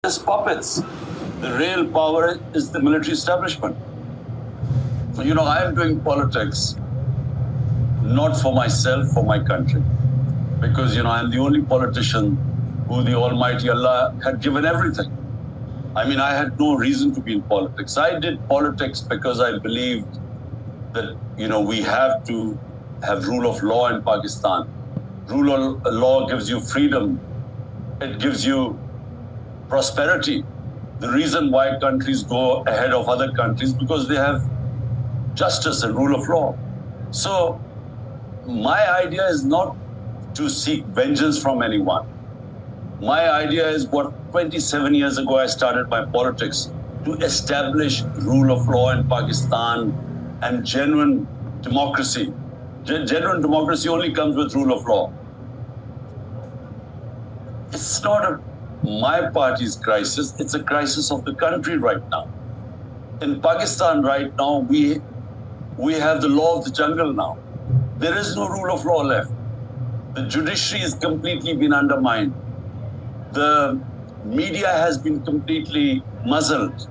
just puppets. The real power is the military establishment. You know, I am doing politics not for myself, for my country. Because, you know, I'm the only politician who the Almighty Allah had given everything. I mean, I had no reason to be in politics. I did politics because I believed that, you know, we have to have rule of law in Pakistan. Rule of law gives you freedom. It gives you prosperity. The reason why countries go ahead of other countries because they have justice and rule of law. So my idea is not to seek vengeance from anyone. My idea is what 27 years ago I started my politics, to establish rule of law in Pakistan and genuine democracy. Genuine democracy only comes with rule of law. It's not my party's crisis, it's a crisis of the country right now. In Pakistan right now, we have the law of the jungle now. There is no rule of law left. The judiciary has completely been undermined. The media has been completely muzzled.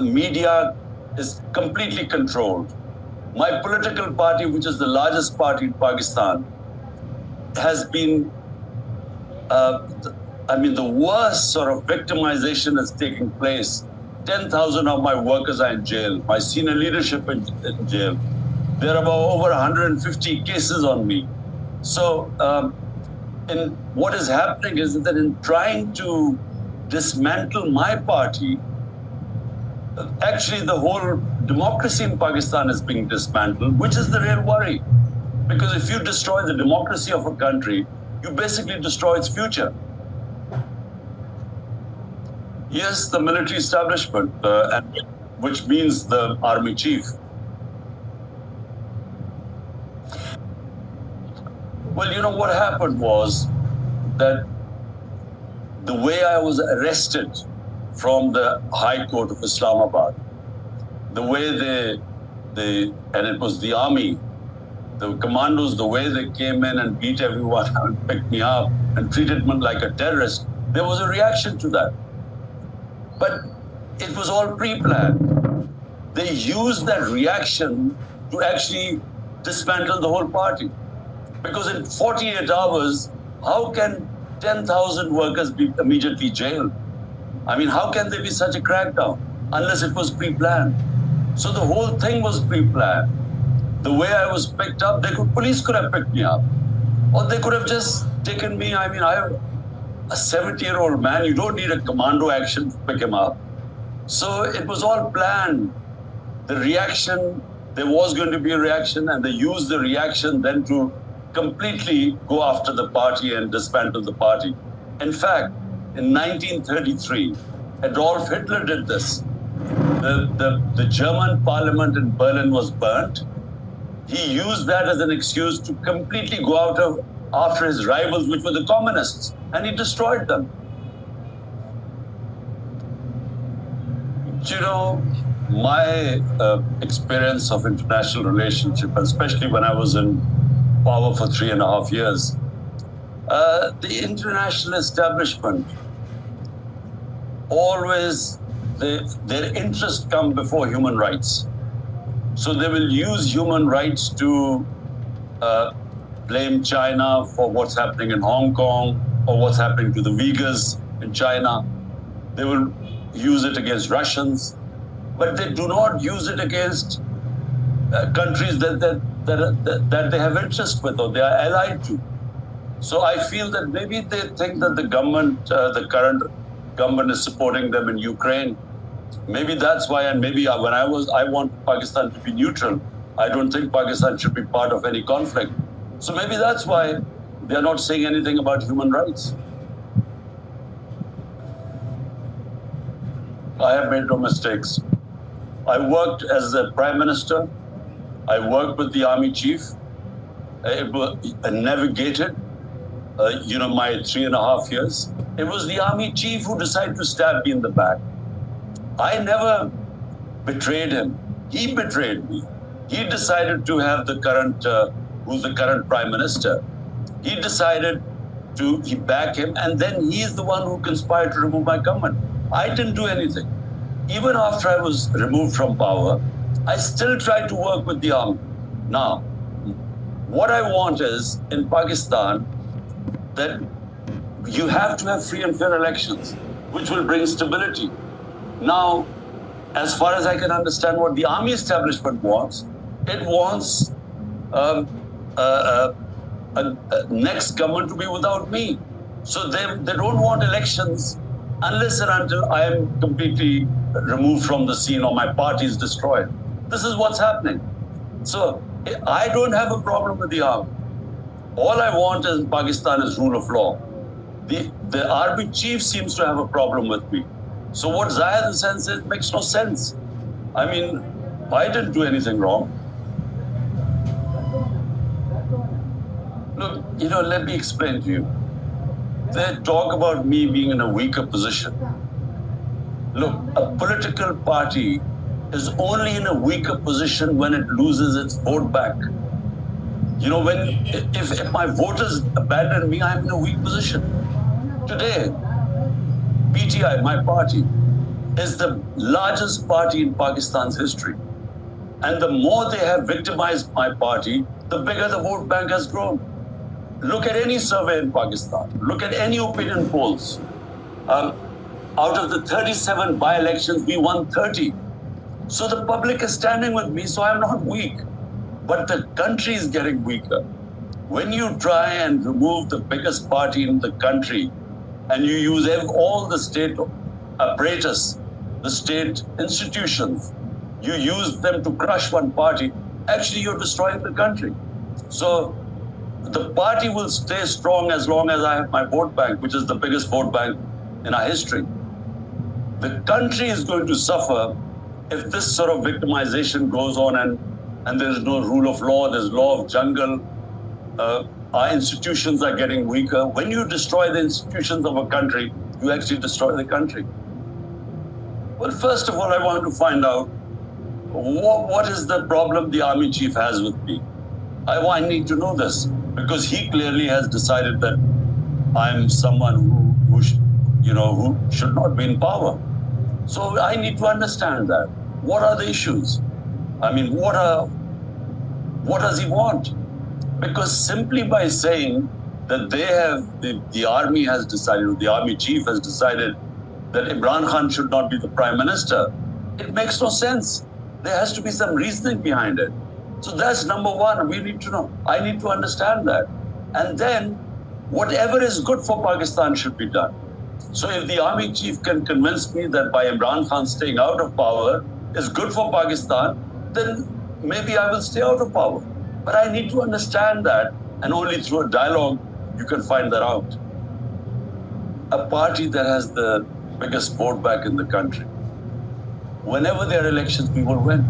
Media is completely controlled. My political party, which is the largest party in Pakistan, has been, the worst sort of victimization is taking place. 10,000 of my workers are in jail, my senior leadership in jail. There are about over 150 cases on me. So, what is happening is that in trying to dismantle my party, actually the whole democracy in Pakistan is being dismantled, which is the real worry. Because if you destroy the democracy of a country, you basically destroy its future. Yes, the military establishment, which means the army chief. Well, you know, what happened was that the way I was arrested from the High Court of Islamabad, the way and it was the army, the commandos, the way they came in and beat everyone and picked me up and treated me like a terrorist, there was a reaction to that. But it was all pre-planned. They used that reaction to actually dismantle the whole party. Because in 48 hours, how can 10,000 workers be immediately jailed? I mean, how can there be such a crackdown unless it was pre-planned? So the whole thing was pre-planned. The way I was picked up, police could have picked me up. Or they could have just taken me. I mean, I'm a 70-year-old man. You don't need a commando action to pick him up. So it was all planned. The reaction, there was going to be a reaction, and they used the reaction then to completely go after the party and dismantle the party. In fact, in 1933, Adolf Hitler did this. The German parliament in Berlin was burnt. He used that as an excuse to completely go after his rivals, which were the communists, and he destroyed them. You know, my experience of international relationship, especially when I was in power for 3.5 years, the international establishment always, their interests come before human rights. So they will use human rights to blame China for what's happening in Hong Kong or what's happening to the Uyghurs in China. They will use it against Russians, but they do not use it against countries that they have interest with or they are allied to. So I feel that maybe they think that the government, the current government is supporting them in Ukraine. Maybe that's why, and maybe I want Pakistan to be neutral. I don't think Pakistan should be part of any conflict. So maybe that's why they're not saying anything about human rights. I have made no mistakes. I worked as a prime minister. I worked with the army chief. I navigated, my 3.5 years. It was the army chief who decided to stab me in the back. I never betrayed him. He betrayed me. He decided to have who's the current prime minister. He decided to back him, and then he is the one who conspired to remove my government. I didn't do anything. Even after I was removed from power, I still tried to work with the army. Now, what I want is, in Pakistan, that you have to have free and fair elections, which will bring stability. Now, as far as I can understand what the army establishment wants, it wants next government to be without me. So they don't want elections unless and until I am completely removed from the scene or my party is destroyed. This is what's happening. So I don't have a problem with the army. All I want in Pakistan is rule of law. The army chief seems to have a problem with me. So what Zahid Hussain said makes no sense. I mean, I didn't do anything wrong. Look, let me explain to you. They talk about me being in a weaker position. Look, a political party is only in a weaker position when it loses its vote back. If my voters abandon me, I'm in a weak position. Today, PTI, my party, is the largest party in Pakistan's history. And the more they have victimized my party, the bigger the vote bank has grown. Look at any survey in Pakistan. Look at any opinion polls. Out of the 37 by-elections, we won 30. So the public is standing with me, so I'm not weak. But the country is getting weaker. When you try and remove the biggest party in the country, and you use all the state apparatus, the state institutions, you use them to crush one party, actually you're destroying the country. So the party will stay strong as long as I have my vote bank, which is the biggest vote bank in our history. The country is going to suffer if this sort of victimization goes on and there's no rule of law, there's law of jungle, our institutions are getting weaker. When you destroy the institutions of a country, you actually destroy the country. Well, first of all, I want to find out what is the problem the army chief has with me. I need to know this, because he clearly has decided that I'm someone who should not be in power. So I need to understand that. What are the issues? I mean, what does he want? Because simply by saying that the army has decided, the army chief has decided that Imran Khan should not be the prime minister, it makes no sense. There has to be some reasoning behind it. So that's number one. We need to know. I need to understand that. And then whatever is good for Pakistan should be done. So if the army chief can convince me that by Imran Khan staying out of power is good for Pakistan, then maybe I will stay out of power. But I need to understand that, and only through a dialogue you can find that out. A party that has the biggest vote bank in the country, whenever there are elections, we will win.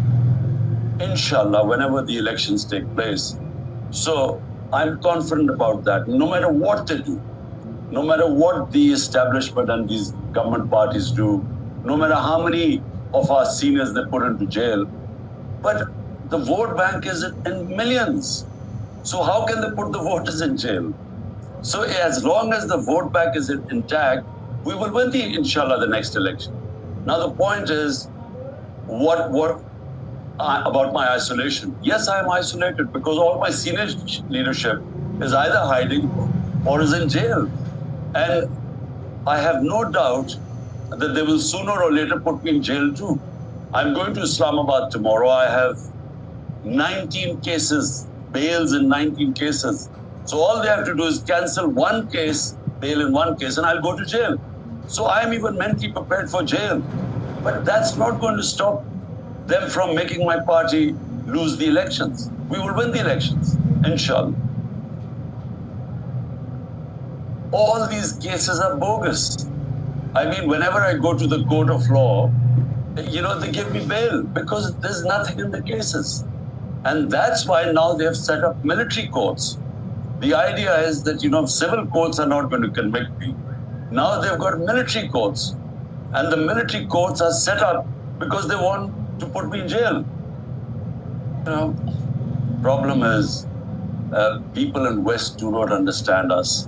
Inshallah, whenever the elections take place. So I'm confident about that. No matter what they do, no matter what the establishment and these government parties do, no matter how many of our seniors they put into jail, but the vote bank is in millions. So how can they put the voters in jail? So as long as the vote bank is intact, we will win inshallah, the next election. Now the point is, what about my isolation? Yes, I am isolated because all my senior leadership is either hiding or is in jail. And I have no doubt that they will sooner or later put me in jail too. I'm going to Islamabad tomorrow. I have 19 cases, bails in 19 cases. So all they have to do is cancel one case, bail in one case, and I'll go to jail. So I'm even mentally prepared for jail. But that's not going to stop them from making my party lose the elections. We will win the elections, inshallah. All these cases are bogus. I mean, whenever I go to the court of law, they give me bail because there's nothing in the cases. And that's why now they have set up military courts. The idea is that, civil courts are not going to convict me. Now they've got military courts. And the military courts are set up because they want to put me in jail. Problem is, people in West do not understand us.